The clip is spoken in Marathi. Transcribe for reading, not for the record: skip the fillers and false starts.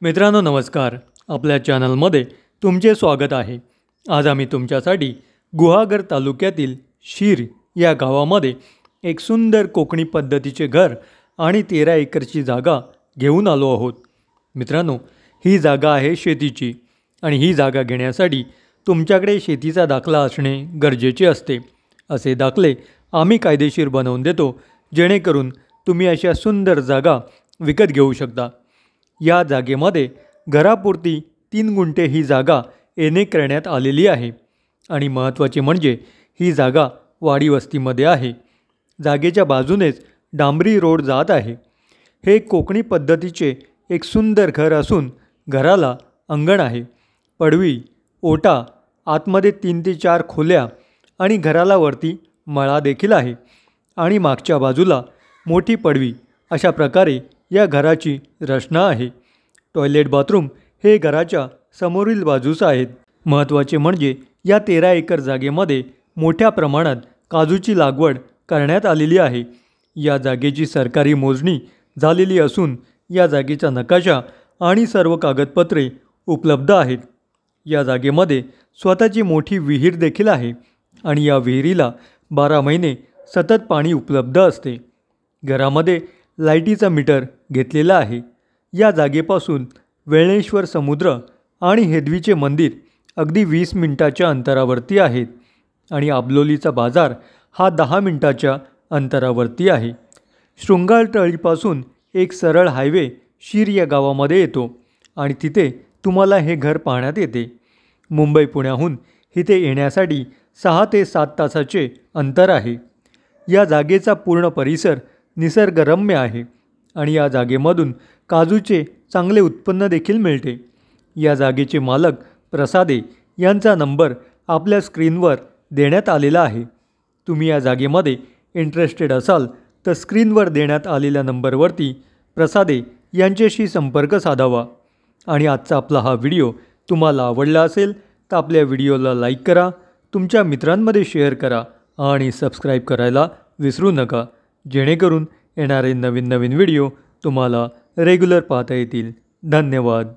मित्रांनो नमस्कार. आपल्या चॅनलमध्ये तुमचे स्वागत आहे. आज आम्ही तुमच्यासाठी गुहागर तालुक्यातील शीर या गावामध्ये एक सुंदर कोकणी पद्धतीचे घर आणि 13 एकरची जागा घेऊन आलो आहोत. मित्रांनो, ही जागा आहे शेतीची आणि ही जागा घेण्यासाठी तुमच्याकडे शेतीचा दाखला असणे गरजेचे असते. असे दाखले आम्ही कायदेशीर बनवून देतो, जेणेकरून तुम्ही अशा सुंदर जागा विकत घेऊ शकता. या जागेमध्ये घरापुरती 3 गुंठे ही जागा येणे करण्यात आलेली आहे आणि महत्त्वाचे म्हणजे ही जागा वाडी वस्तीमध्ये आहे. जागेच्या बाजूनेच डांबरी रोड जात आहे. हे कोकणी पद्धतीचे एक सुंदर घर असून घराला अंगण आहे, पडवी, ओटा, आतमध्ये 3 ते 4 खोल्या आणि घराला वरती मळा देखील आहे आणि मागच्या बाजूला मोठी पडवी. अशा प्रकारे या घराची रचना आहे. टॉयलेट बाथरूम हे घराच्या समोरील बाजूस आहेत. महत्त्वाचे म्हणजे या 13 एकर जागेमध्ये मोठ्या प्रमाणात काजूची लागवड करण्यात आलेली आहे. या जागेची सरकारी मोजणी झालेली असून या जागेचा नकाशा आणि सर्व कागदपत्रे उपलब्ध आहेत. या जागेमध्ये स्वतःची मोठी विहीर देखील आहे आणि या विहिरीला 12 महिने सतत पाणी उपलब्ध असते. घरामध्ये लाईटीचा मीटर घेतलेला आहे. या जागेपासून वेळेश्वर समुद्र आणि हेदवीचे मंदिर अगदी 20 मिनिटाच्या अंतरावरती आहेत आणि आबलोलीचा बाजार हा 10 मिनिटाच्या अंतरावरती आहे. शृंगारतळीपासून एक सरळ हायवे शीर या गावामध्ये येतो आणि तिथे तुम्हाला हे घर पाहण्यात येते. मुंबई पुण्याहून इथे येण्यासाठी 6 ते 7 तासाचे अंतर आहे. या जागेचा पूर्ण परिसर निसर्गरम्य आहे आणि या जागेमधून काजूचे चांगले उत्पन्न देखील मिळते. या जागेचे मालक प्रसादे यांचा नंबर आपल्या स्क्रीनवर देण्यात आलेला आहे. तुम्ही या जागेमध्ये इंटरेस्टेड असाल तर स्क्रीनवर देण्यात आलेल्या नंबरवरती प्रसादे यांच्याशी संपर्क साधावा. आणि आजचा आपला हा व्हिडिओ तुम्हाला आवडला असेल तर आपल्या व्हिडिओला लाईक करा, तुमच्या मित्रांमध्ये शेअर करा आणि सबस्क्राईब करायला विसरू नका, जेणेकरून येणारे नवीन व्हिडिओ तुम्हाला रेग्युलर पाहता येतील. धन्यवाद.